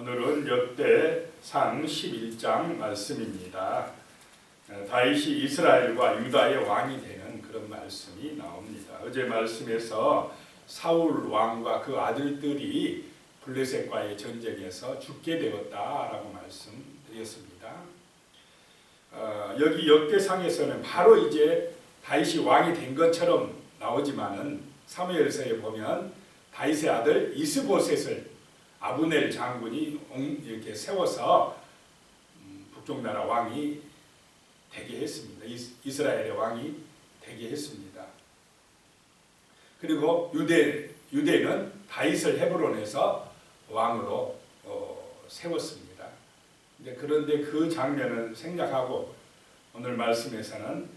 오늘은 역대상 11장 말씀입니다. 다윗이 이스라엘과 유다의 왕이 되는 그런 말씀이 나옵니다. 어제 말씀에서 사울 왕과 그 아들들이 블레셋과의 전쟁에서 죽게 되었다라고 말씀드렸습니다. 여기 역대상에서는 바로 이제 다윗이 왕이 된 것처럼 나오지만은 사무엘서에 보면 다윗의 아들 이스보셋을 아브넬 장군이 이렇게 세워서 북쪽 나라 왕이 되게 했습니다. 이스라엘의 왕이 되게 했습니다. 그리고 유대는 다윗을 헤브론에서 왕으로 세웠습니다. 그런데 그 장면을 생략하고 오늘 말씀에서는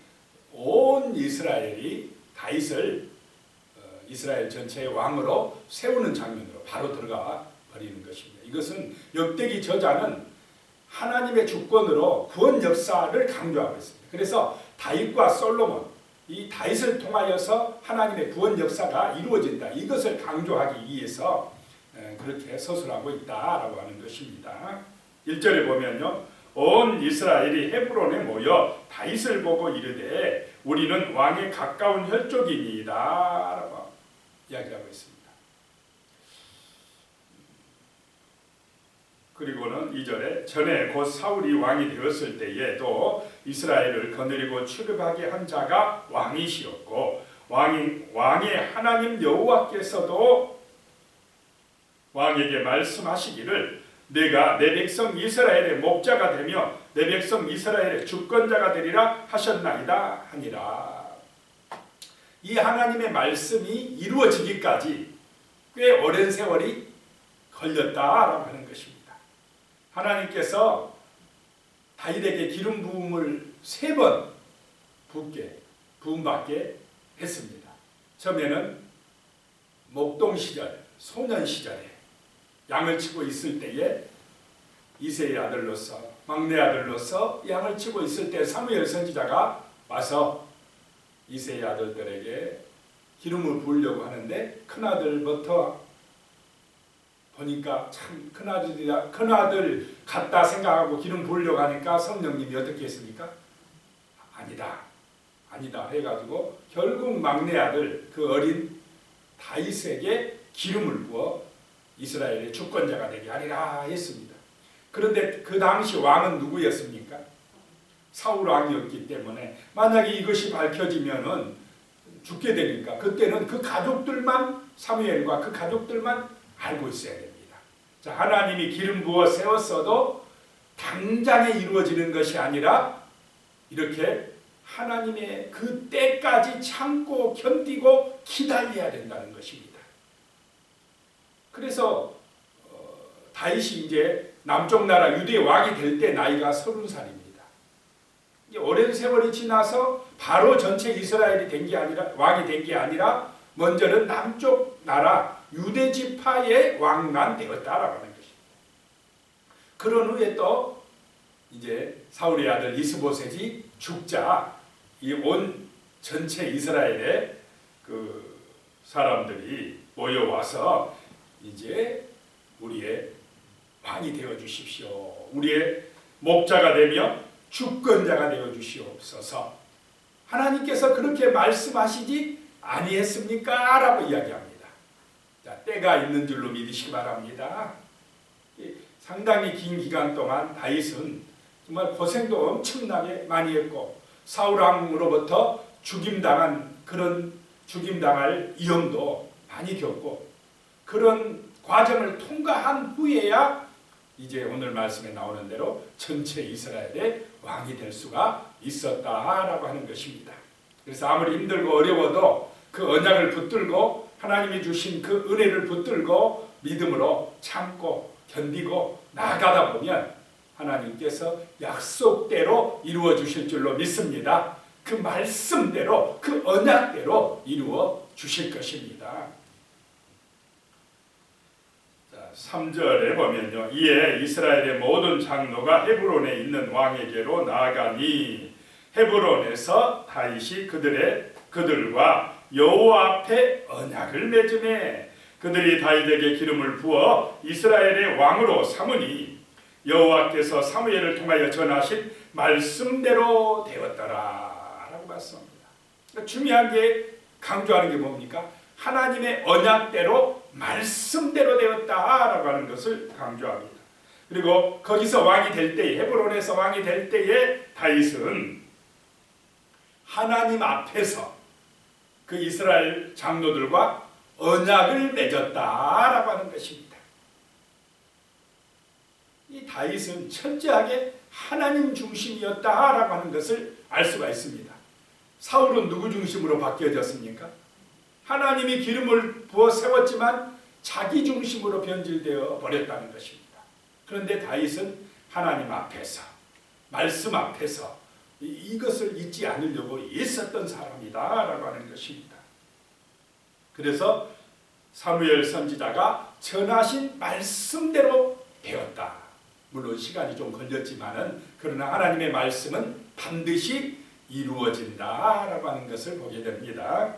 온 이스라엘이 다윗을 이스라엘 전체의 왕으로 세우는 장면으로 바로 들어가 버리는 것입니다. 이것은 역대기 저자는 하나님의 주권으로 구원 역사를 강조하고 있습니다. 그래서 다윗과 솔로몬, 이 다윗을 통하여서 하나님의 구원 역사가 이루어진다. 이것을 강조하기 위해서 그렇게 서술하고 있다라고 하는 것입니다. 1절에 보면요, 온 이스라엘이 헤브론에 모여 다윗을 보고 이르되 우리는 왕에 가까운 혈족이니이다라고 이야기하고 있습니다. 그리고는 2절에 전에 곧 사울이 왕이 되었을 때에도 이스라엘을 거느리고 출입하게 한 자가 왕이시었고 왕의 하나님 여호와께서도 왕에게 말씀하시기를 내가 내 백성 이스라엘의 목자가 되며 내 백성 이스라엘의 주권자가 되리라 하셨나이다 하니라. 이 하나님의 말씀이 이루어지기까지 꽤 오랜 세월이 걸렸다라고 하는 것입니다. 하나님께서 다윗에게 기름 부음을 3번 부음받게 했습니다. 처음에는 목동 시절, 소년 시절에 양을 치고 있을 때에 이새의 아들로서, 막내 아들로서 양을 치고 있을 때 사무엘 선지자가 와서 이새의 아들들에게 기름을 부으려고 하는데 큰아들부터 보니까 참 큰아들 같다 생각하고 기름 부으려고 하니까 성령님이 어떻게 했습니까? 아니다 해가지고 결국 막내 아들 그 어린 다윗에게 기름을 부어 이스라엘의 주권자가 되게 하리라 했습니다. 그런데 그 당시 왕은 누구였습니까? 사울 왕이었기 때문에 만약에 이것이 밝혀지면은 죽게 되니까 그때는 그 가족들만, 사무엘과 그 가족들만 알고 있어야 됩니다. 자, 하나님이 기름 부어 세웠어도 당장에 이루어지는 것이 아니라 이렇게 하나님의 그 때까지 참고 견디고 기다려야 된다는 것입니다. 그래서 다윗이 이제 남쪽 나라 유대 왕이 될 때 나이가 30살입니다. 오랜 세월이 지나서 바로 전체 이스라엘이 된 게 아니라 왕이 된 게 아니라 먼저는 남쪽 나라 유대 지파의 왕만 되었다라고 하는 것입니다. 그런 후에 또 이제 사울의 아들 이스보셋이 죽자 이 온 전체 이스라엘의 그 사람들이 모여와서 이제 우리의 왕이 되어 주십시오. 우리의 목자가 되며 주권자가 되어 주시옵소서. 하나님께서 그렇게 말씀하시지 아니했습니까? 라고 이야기합니다. 자, 때가 있는 줄로 믿으시기 바랍니다. 상당히 긴 기간 동안 다윗은 정말 고생도 엄청나게 많이 했고 사울 왕으로부터 죽임당할 위험도 많이 겪고 그런 과정을 통과한 후에야 이제 오늘 말씀에 나오는 대로 전체 이스라엘의 왕이 될 수가 있었다라고 하는 것입니다. 그래서 아무리 힘들고 어려워도 그 언약을 붙들고 하나님이 주신 그 은혜를 붙들고 믿음으로 참고 견디고 나아가다 보면 하나님께서 약속대로 이루어 주실 줄로 믿습니다. 그 말씀대로 그 언약대로 이루어 주실 것입니다. 3절에 보면요, 이에 이스라엘의 모든 장로가 헤브론에 있는 왕에게로 나아가니 헤브론에서 다윗이 그들과 여호와 앞에 언약을 맺음에 그들이 다윗에게 기름을 부어 이스라엘의 왕으로 삼으니 여호와께서 사무엘을 통하여 전하신 말씀대로 되었더라 라고 말씀합니다. 그러니까 중요한 게 강조하는 게 뭡니까? 하나님의 언약대로 말씀대로 되었다라고 하는 것을 강조합니다. 그리고 거기서 왕이 될 때에, 헤브론에서 왕이 될 때에 다윗은 하나님 앞에서 그 이스라엘 장로들과 언약을 맺었다라고 하는 것입니다. 이 다윗은 철저하게 하나님 중심이었다라고 하는 것을 알 수가 있습니다. 사울은 누구 중심으로 바뀌어졌습니까? 하나님이 기름을 부어 세웠지만 자기 중심으로 변질되어 버렸다는 것입니다. 그런데 다윗은 하나님 앞에서, 말씀 앞에서 이것을 잊지 않으려고 있었던 사람이다라고 하는 것입니다. 그래서 사무엘 선지자가 전하신 말씀대로 되었다. 물론 시간이 좀 걸렸지만은 그러나 하나님의 말씀은 반드시 이루어진다라고 하는 것을 보게 됩니다.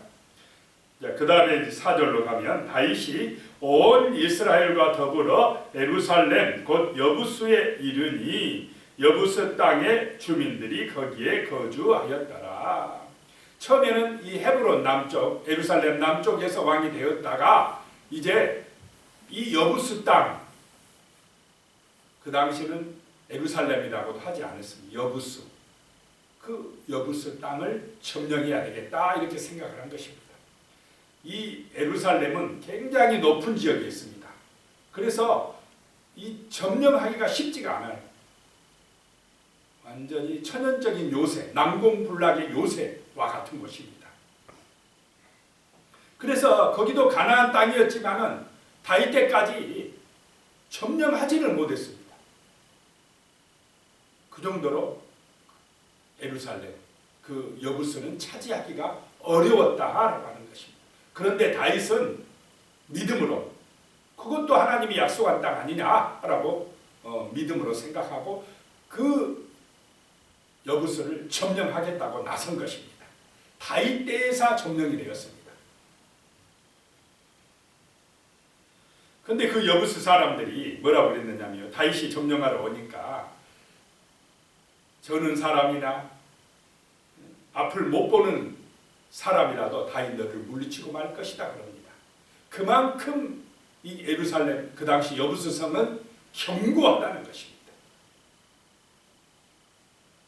그 다음에 4절로 가면 다윗이 온 이스라엘과 더불어 예루살렘 곧 여부스에 이르니 여부스 땅의 주민들이 거기에 거주하였더라. 처음에는 이 헤브론 남쪽, 예루살렘 남쪽에서 왕이 되었다가 이제 이 여부스 땅, 그 당시는 예루살렘이라고도 하지 않았습니다. 여부스, 그 여부스 땅을 점령해야 되겠다 이렇게 생각을 한 것입니다. 이 예루살렘은 굉장히 높은 지역에 있습니다. 그래서 이 점령하기가 쉽지가 않아요. 완전히 천연적인 요새, 난공불락의 요새와 같은 곳입니다. 그래서 거기도 가나안 땅이었지만은 다윗 때까지 점령하지를 못했습니다. 그 정도로 예루살렘, 그 여부스는 차지하기가 어려웠다라고 하는 것입니다. 그런데 다윗은 믿음으로 그것도 하나님이 약속한 땅 아니냐라고 믿음으로 생각하고 그 여부스를 점령하겠다고 나선 것입니다. 다윗 때에서 점령이 되었습니다. 그런데 그 여부스 사람들이 뭐라고 그랬느냐면 다윗이 점령하러 오니까 저는 사람이나 앞을 못 보는 사람이라도 다윗 너를 물리치고 말 것이다 그럽니다. 그만큼 이 예루살렘 그 당시 여부스 성은 견고하다는 것입니다.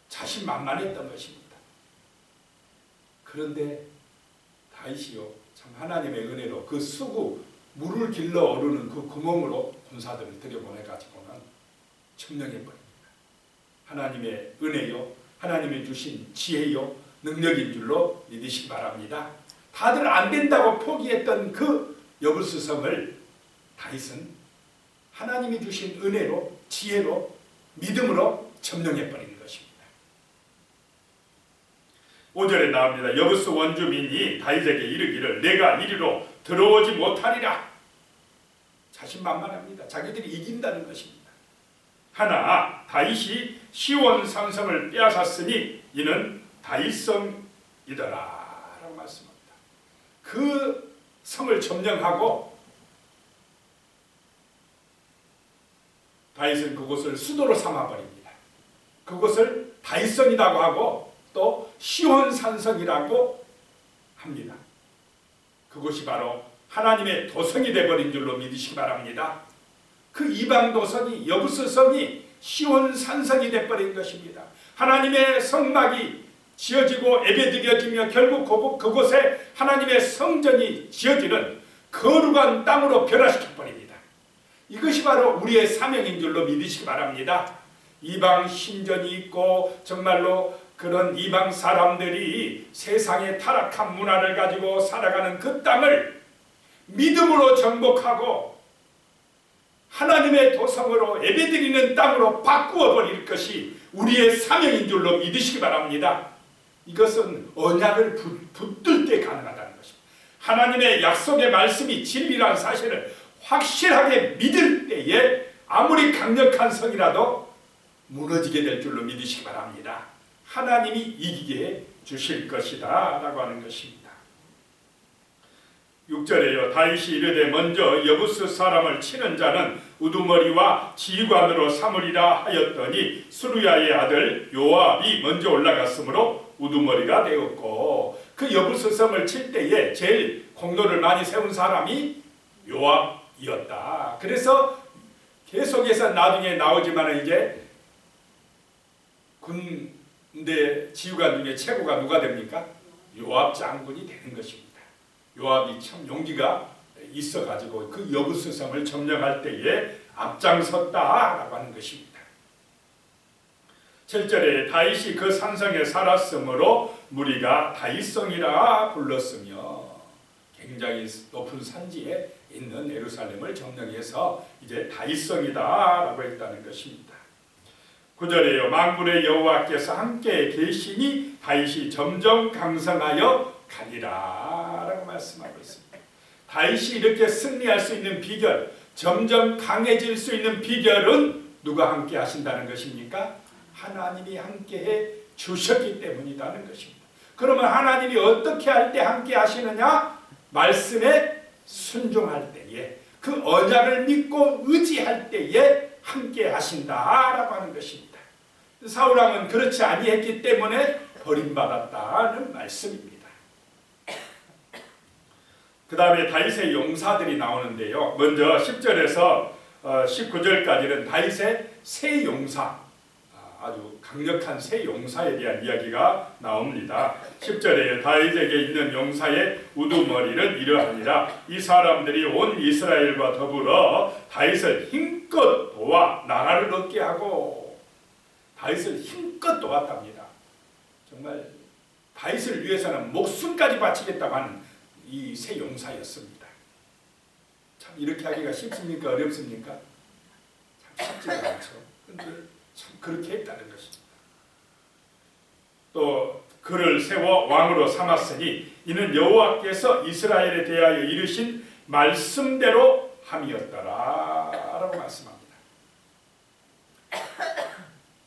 자신만만했던 것입니다. 그런데 다윗이요 참 하나님의 은혜로 그 수구 물을 길러 오르는 그 구멍으로 군사들을 들여보내가지고는 점령해버립니다. 하나님의 은혜요 하나님이 주신 지혜요 능력인 줄로 믿으시기 바랍니다. 다들 안 된다고 포기했던 그 여부스 성을 다윗은 하나님이 주신 은혜로 지혜로 믿음으로 점령해버리는 것입니다. 5절에 나옵니다. 여부스 원주민이 다윗에게 이르기를 내가 이리로 들어오지 못하리라. 자신만만합니다. 자기들이 이긴다는 것입니다. 하나 다윗이 시온 산성을 빼앗았으니 이는 다윗성이더라 라고 말씀합니다. 그 성을 점령하고 다윗은 그곳을 수도로 삼아버립니다. 그곳을 다윗성이라고 하고 또 시온 산성이라고 합니다. 그곳이 바로 하나님의 도성이 되어버린 줄로 믿으시기 바랍니다. 그 이방 도성이 여부스 성이 시온 산성이 되어버린 것입니다. 하나님의 성막이 지어지고 예배드려지며 결국 그곳에 하나님의 성전이 지어지는 거룩한 땅으로 변화시켜버립니다. 이것이 바로 우리의 사명인 줄로 믿으시기 바랍니다. 이방 신전이 있고 정말로 그런 이방 사람들이 세상의 타락한 문화를 가지고 살아가는 그 땅을 믿음으로 정복하고 하나님의 도성으로 예배드리는 땅으로 바꾸어 버릴 것이 우리의 사명인 줄로 믿으시기 바랍니다. 이것은 언약을 붙들 때 가능하다는 것입니다. 하나님의 약속의 말씀이 진리라는 사실을 확실하게 믿을 때에 아무리 강력한 성이라도 무너지게 될 줄로 믿으시기 바랍니다. 하나님이 이기게 해 주실 것이다 라고 하는 것입니다. 6절에요. 다윗이 이르되 먼저 여부스 사람을 치는 자는 우두머리와 지휘관으로 삼으리라 하였더니 수루야의 아들 요압이 먼저 올라갔으므로 우두머리가 되었고, 그 여부스 성을 칠 때에 제일 공로를 많이 세운 사람이 요압이었다. 그래서 계속해서 나중에 나오지만 이제 군대 지휘관 중에 최고가 누가 됩니까? 요압 장군이 되는 것입니다. 요압이 참 용기가 있어가지고 그 여부스 성을 점령할 때에 앞장섰다라고 하는 것입니다. 7절에 다윗이 그 산성에 살았으므로 무리가 다윗성이라 불렀으며, 굉장히 높은 산지에 있는 예루살렘을 점령해서 이제 다윗성이다라고 했다는 것입니다. 9절에요. 만군의 여호와께서 함께 계시니 다윗이 점점 강성하여 가니라 라고 말씀하고 있습니다. 다윗이 이렇게 승리할 수 있는 비결, 점점 강해질 수 있는 비결은 누가 함께 하신다는 것입니까? 하나님이 함께해 주셨기 때문이라는 것입니다. 그러면 하나님이 어떻게 할 때 함께 하시느냐? 말씀에 순종할 때에, 그 언약을 믿고 의지할 때에 함께 하신다라고 하는 것입니다. 사울왕은 그렇지 아니했기 때문에 버림받았다는 말씀입니다. 그 다음에 다윗의 용사들이 나오는데요. 먼저 10절에서 19절까지는 다윗의 세 용사, 아주 강력한 세 용사에 대한 이야기가 나옵니다. 10절에 다윗에게 있는 용사의 우두머리는 이러하니라. 이 사람들이 온 이스라엘과 더불어 다윗을 힘껏 도와 나라를 얻게 하고, 다윗을 힘껏 도왔답니다. 정말 다윗을 위해서는 목숨까지 바치겠다고 하는 이 세 용사였습니다. 참 이렇게 하기가 쉽습니까? 어렵습니까? 참 쉽지가 않죠. 그런데 참 그렇게 했다는 것입니다. 또 그를 세워 왕으로 삼았으니 이는 여호와께서 이스라엘에 대하여 이르신 말씀대로 함이었더라 라고 말씀합니다.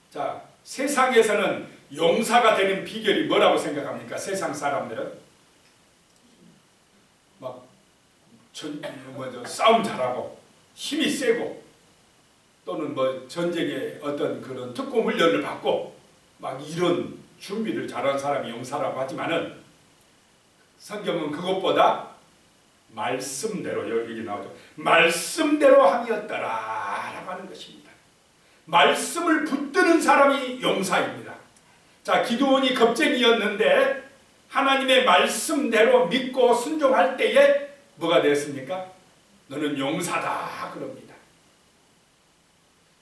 자, 세상에서는 용사가 되는 비결이 뭐라고 생각합니까? 세상 사람들은 막 싸움 잘하고 힘이 세고, 또는 뭐 전쟁에 어떤 그런 특공 훈련을 받고 막 이런 준비를 잘한 사람이 용사라고 하지만은, 성경은 그것보다 말씀대로, 여기 나오죠. 말씀대로 함이었더라 라고 하는 것입니다. 말씀을 붙드는 사람이 용사입니다. 자, 기드온이 겁쟁이였는데 하나님의 말씀대로 믿고 순종할 때에 뭐가 됐습니까? 너는 용사다 그럽니다.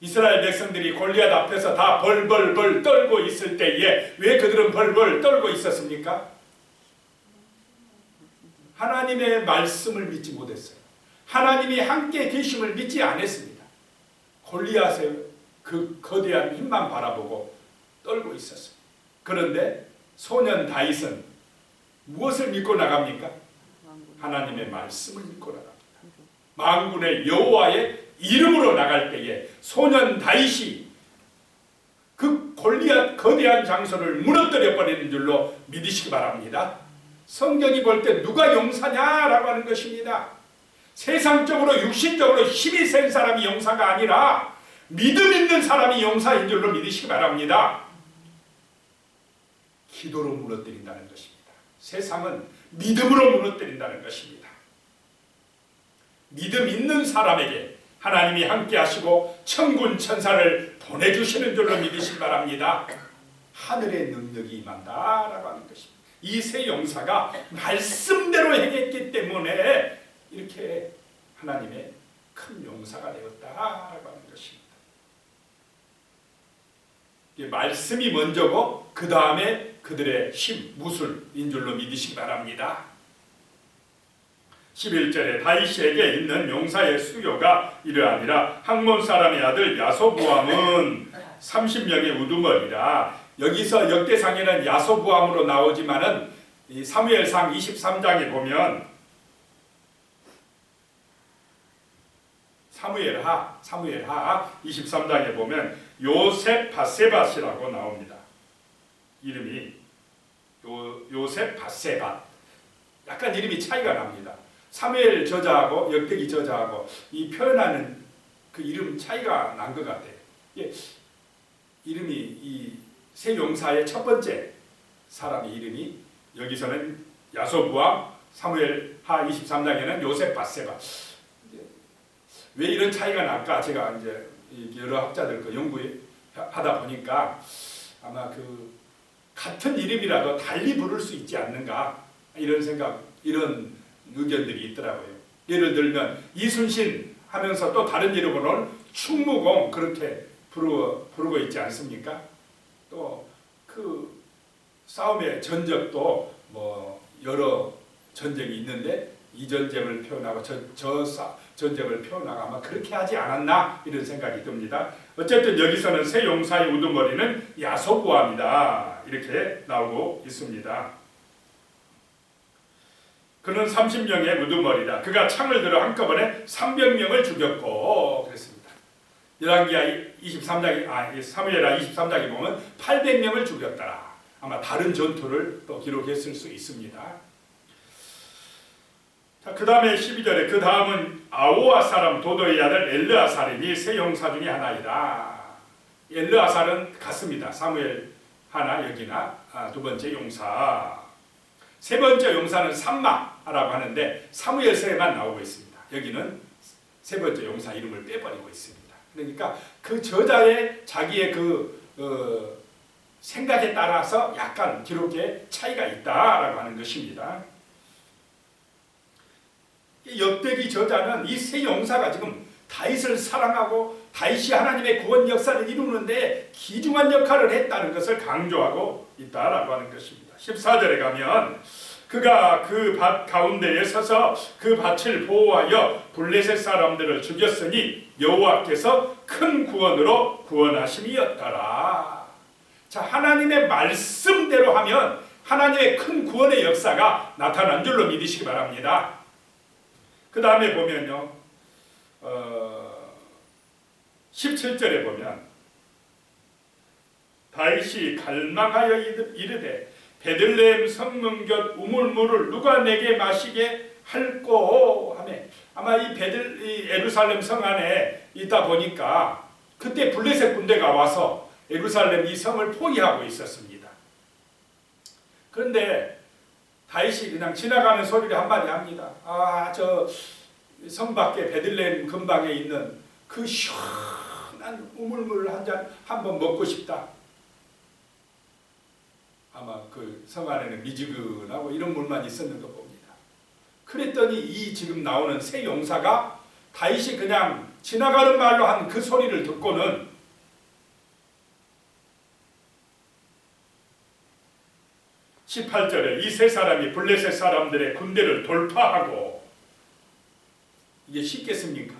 이스라엘 백성들이 골리앗 앞에서 다 벌벌벌 떨고 있을 때에 왜 그들은 벌벌 떨고 있었습니까? 하나님의 말씀을 믿지 못했어요. 하나님이 함께 계심을 믿지 않았습니다. 골리앗의 그 거대한 힘만 바라보고 떨고 있었어요. 그런데 소년 다윗은 무엇을 믿고 나갑니까? 하나님의 말씀을 믿고 나갑니다. 만군의 여호와의 이름으로 나갈 때에 소년 다윗이 그 골리앗 거대한 장소를 무너뜨려 버리는 줄로 믿으시기 바랍니다. 성경이 볼 때 누가 용사냐라고 하는 것입니다. 세상적으로 육신적으로 힘이 센 사람이 용사가 아니라 믿음 있는 사람이 용사인 줄로 믿으시기 바랍니다. 기도로 무너뜨린다는 것입니다. 세상은 믿음으로 무너뜨린다는 것입니다. 믿음 있는 사람에게 하나님이 함께 하시고 천군 천사를 보내주시는 줄로 믿으시기 바랍니다. 하늘의 능력이 임한다라고 하는 것입니다. 이 세 용사가 말씀대로 행했기 때문에 이렇게 하나님의 큰 용사가 되었다라고 하는 것입니다. 말씀이 먼저고 그 다음에 그들의 힘, 무술인 줄로 믿으시기 바랍니다. 11절에 다윗에게 있는 용사의 수요가 이러하니라. 학몬 사람의 아들 야소부암은 30명의 우두머리라. 여기서 역대상에는 야소부암으로 나오지만은 이 사무엘상 23장에 보면 사무엘하 23장에 보면 요셉 바세밧이라고 나옵니다. 이름이 요셉 바세밧. 약간 이름이 차이가 납니다. 사무엘 저자하고 역대기 저자하고 이 표현하는 그 이름 차이가 난 것 같아요. 이름이 이 세 용사의 첫 번째 사람의 이름이 여기서는 야소부와 사무엘하 23장에는 요셉 밧세바. 왜 이런 차이가 날까? 제가 이제 여러 학자들 그 연구하다 보니까 아마 그 같은 이름이라도 달리 부를 수 있지 않는가 이런 생각, 이런 의견들이 있더라고요. 예를 들면 이순신 하면서 또 다른 이름으로는 충무공 그렇게 부르고 있지 않습니까? 또 그 싸움의 전적도 뭐 여러 전쟁이 있는데 이 전쟁을 표현하고 저 전쟁을 표현하고 아마 그렇게 하지 않았나 이런 생각이 듭니다. 어쨌든 여기서는 세 용사의 우두머리는 야소부함이다 이렇게 나오고 있습니다. 그는 30명의 우두머리다. 그가 창을 들어 한꺼번에 300명을 죽였고 그랬습니다. 열왕기하 23장이 사무엘하 23장에 보면 800명을 죽였더라. 아마 다른 전투를 또 기록했을 수 있습니다. 자, 그 다음에 12절에 그 다음은 아오아 사람 도도의 아들 엘르아살이니 세 용사 중에 하나이다. 엘르아살은 같습니다. 사무엘 하나 여기나 두 번째 용사. 세 번째 용사는 삼마라고 하는데 사무엘서에만 나오고 있습니다. 여기는 세 번째 용사 이름을 빼버리고 있습니다. 그러니까 그 저자의 자기의 그 생각에 따라서 약간 기록에 차이가 있다라고 하는 것입니다. 역대기 저자는 이 세 용사가 지금 다윗을 사랑하고 다윗이 하나님의 구원 역사를 이루는데 귀중한 역할을 했다는 것을 강조하고 있다라고 하는 것입니다. 14절에 가면 그가 그 밭 가운데에 서서 그 밭을 보호하여 블레셋 사람들을 죽였으니 여호와께서 큰 구원으로 구원하심이었더라. 자, 하나님의 말씀대로 하면 하나님의 큰 구원의 역사가 나타난 줄로 믿으시기 바랍니다. 그 다음에 보면요, 17절에 보면 다윗이 갈망하여 이르되 베들레헴 성문 곁 우물물을 누가 내게 마시게 할꼬 하며, 아마 이 예루살렘 성 안에 있다 보니까 그때 블레셋 군대가 와서 예루살렘 이 성을 포위하고 있었습니다. 그런데 다윗이 그냥 지나가는 소리를 한마디 합니다. 저 성 밖에 베들레헴 근방에 있는 그 시원한 우물물을 한 잔 한번 먹고 싶다. 아마 그 성 안에는 미지근하고 이런 물만 있었는 거 봅니다. 그랬더니 이 지금 나오는 세 용사가 다윗이 그냥 지나가는 말로 한 그 소리를 듣고는 (18절에) 이 세 사람이 블레셋 사람들의 군대를 돌파하고, 이게 쉽겠습니까?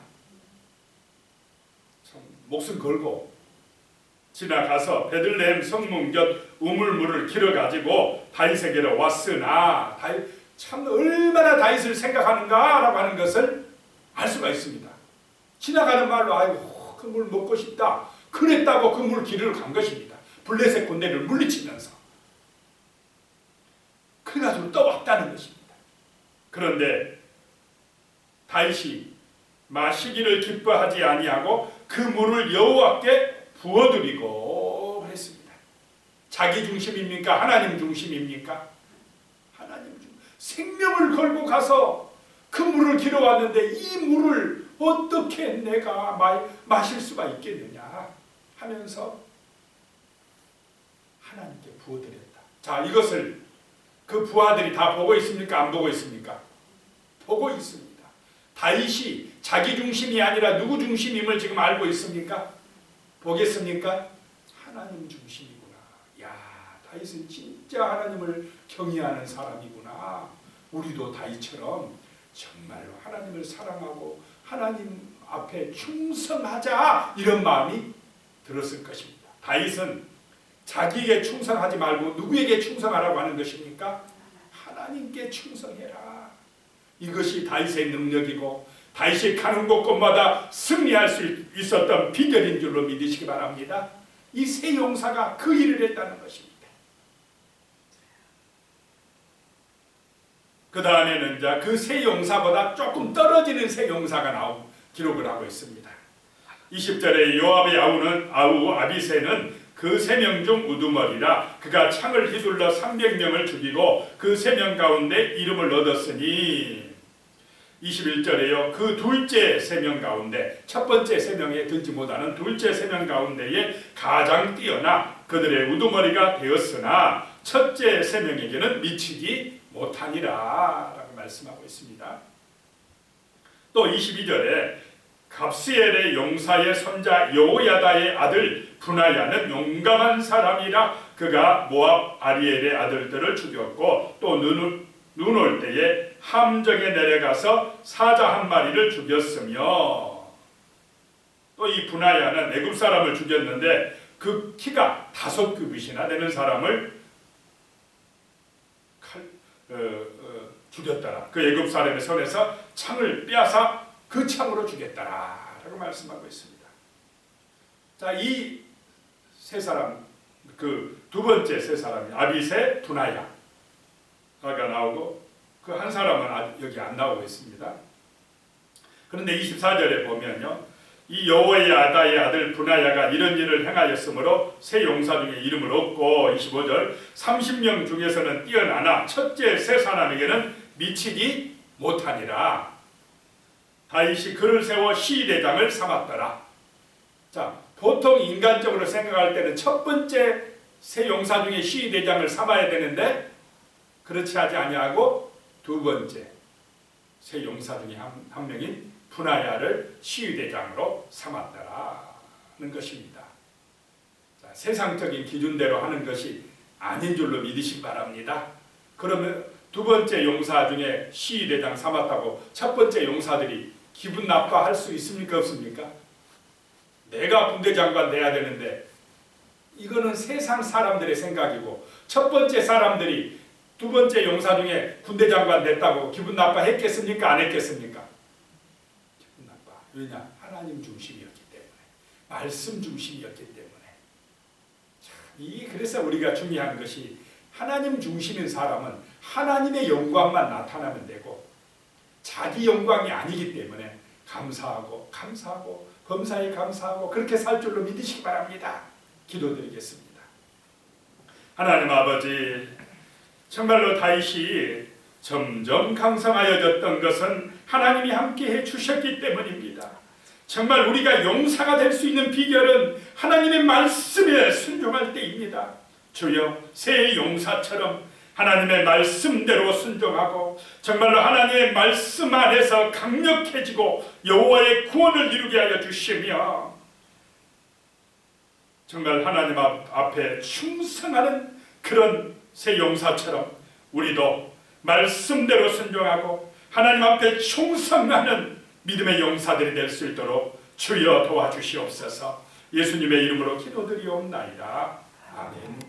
참 목숨 걸고 지나가서 베들레헴 성문 곁 우물물을 길어가지고 다윗에게로 왔으나, 다윗 참 얼마나 다윗을 생각하는가라고 하는 것을 알 수가 있습니다. 지나가는 말로 아이고 그 물 먹고 싶다 그랬다고 그 물 길을 간 것입니다. 블레셋 군대를 물리치면서 그래가지고 또 왔다는 것입니다. 그런데 다윗이 마시기를 기뻐하지 아니하고 그 물을 여호와께 부어드리고 그랬습니다. 자기 중심입니까? 하나님 중심입니까? 하나님 중심. 생명을 걸고 가서 그 물을 길어왔는데 이 물을 어떻게 내가 마실 수가 있겠느냐 하면서 하나님께 부어드렸다. 자, 이것을 그 부하들이 다 보고 있습니까? 안 보고 있습니까? 보고 있습니다. 다윗이 자기 중심이 아니라 누구 중심임을 지금 알고 있습니까? 보겠습니까? 하나님 중심이구나. 야, 다윗은 진짜 하나님을 경외하는 사람이구나. 우리도 다윗처럼 정말로 하나님을 사랑하고 하나님 앞에 충성하자 이런 마음이 들었을 것입니다. 다윗은 자기에게 충성하지 말고 누구에게 충성하라고 하는 것입니까? 하나님께 충성해라. 이것이 다윗의 능력이고 다윗이 가는 곳곳마다 승리할 수 있었던 비결인 줄로 믿으시기 바랍니다. 이 세 용사가 그 일을 했다는 것입니다. 그 다음에는 이제 그 세 용사보다 조금 떨어지는 세 용사가 기록을 하고 있습니다. 20절에 요압의 아우 아비새는 그 3명 중 우두머리라. 그가 창을 휘둘러 300명을 죽이고 그 3명 가운데 이름을 얻었으니. 21절에요. 그 둘째 3명 가운데, 첫 번째 3명에 들지 못하는 둘째 3명 가운데에 가장 뛰어나 그들의 우두머리가 되었으나 첫째 3명에게는 미치지 못하니라 라고 말씀하고 있습니다. 또 22절에 갑스엘의 용사의 손자 여호야다의 아들 분하야는 용감한 사람이라. 그가 모압 아리엘의 아들들을 죽였고 또 눈 올 때에 함정에 내려가서 사자 한 마리를 죽였으며. 또 이 분하야는 애굽 사람을 죽였는데 그 키가 5규빗이나 되는 사람을 죽였더라. 그 애굽 사람의 손에서 창을 빼앗아 그 창으로 죽였더라 라고 말씀하고 있습니다. 자, 이 세 사람, 그 두 번째 세 사람이 아비새, 분하야가 나오고 그 한 사람은 여기 안 나오고 있습니다. 그런데 24절에 보면요, 이 여호야다의 아들 분하야가 이런 일을 행하였으므로 세 용사 중에 이름을 얻고. 25절 30명 중에서는 뛰어나나 첫째 세 사람에게는 미치지 못하니라. 다윗이 그를 세워 시대장을 삼았더라. 자, 보통 인간적으로 생각할 때는 첫 번째 세 용사 중에 시대장을 삼아야 되는데 그렇지 하지 아니하고 두 번째 세 용사 중에 한 명인 분하야를 시위대장으로 삼았다라는 것입니다. 자, 세상적인 기준대로 하는 것이 아닌 줄로 믿으시기 바랍니다. 그러면 두 번째 용사 중에 시위대장 삼았다고 첫 번째 용사들이 기분 나빠할 수 있습니까? 없습니까? 내가 군대장관 돼야 되는데, 이거는 세상 사람들의 생각이고, 첫 번째 사람들이 두 번째 용사 중에 군대장관 됐다고 기분 나빠했겠습니까? 안 했겠습니까? 기분 나빠. 왜냐? 하나님 중심이었기 때문에, 말씀 중심이었기 때문에. 그래서 우리가 중요한 것이, 하나님 중심인 사람은 하나님의 영광만 나타나면 되고 자기 영광이 아니기 때문에 감사하고 범사에 감사하고 그렇게 살 줄로 믿으시기 바랍니다. 기도드리겠습니다. 하나님 아버지, 정말로 다윗이 점점 강성하여졌던 것은 하나님이 함께해 주셨기 때문입니다. 정말 우리가 용사가 될 수 있는 비결은 하나님의 말씀에 순종할 때입니다. 주여, 새 용사처럼 하나님의 말씀대로 순종하고 정말로 하나님의 말씀 안에서 강력해지고 여호와의 구원을 이루게 하여 주시며, 정말 하나님 앞에 충성하는 그런 새 용사처럼 우리도 말씀대로 순종하고 하나님 앞에 충성하는 믿음의 용사들이 될 수 있도록 주여 도와주시옵소서. 예수님의 이름으로 기도드리옵나이다. 아멘.